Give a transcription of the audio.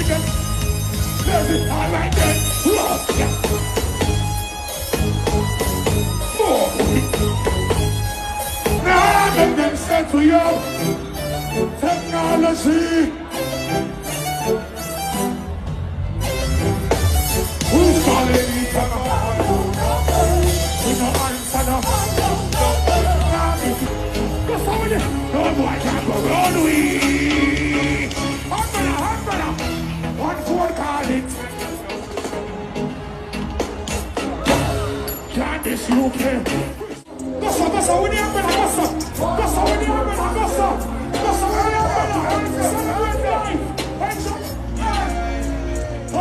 them. There's it all right there. More. Now let them say to you, technology. Who's calling each other? We no answer no. No boy can't go round we. Umbrella. 1-4 call it. Can't this UK? That's what we need.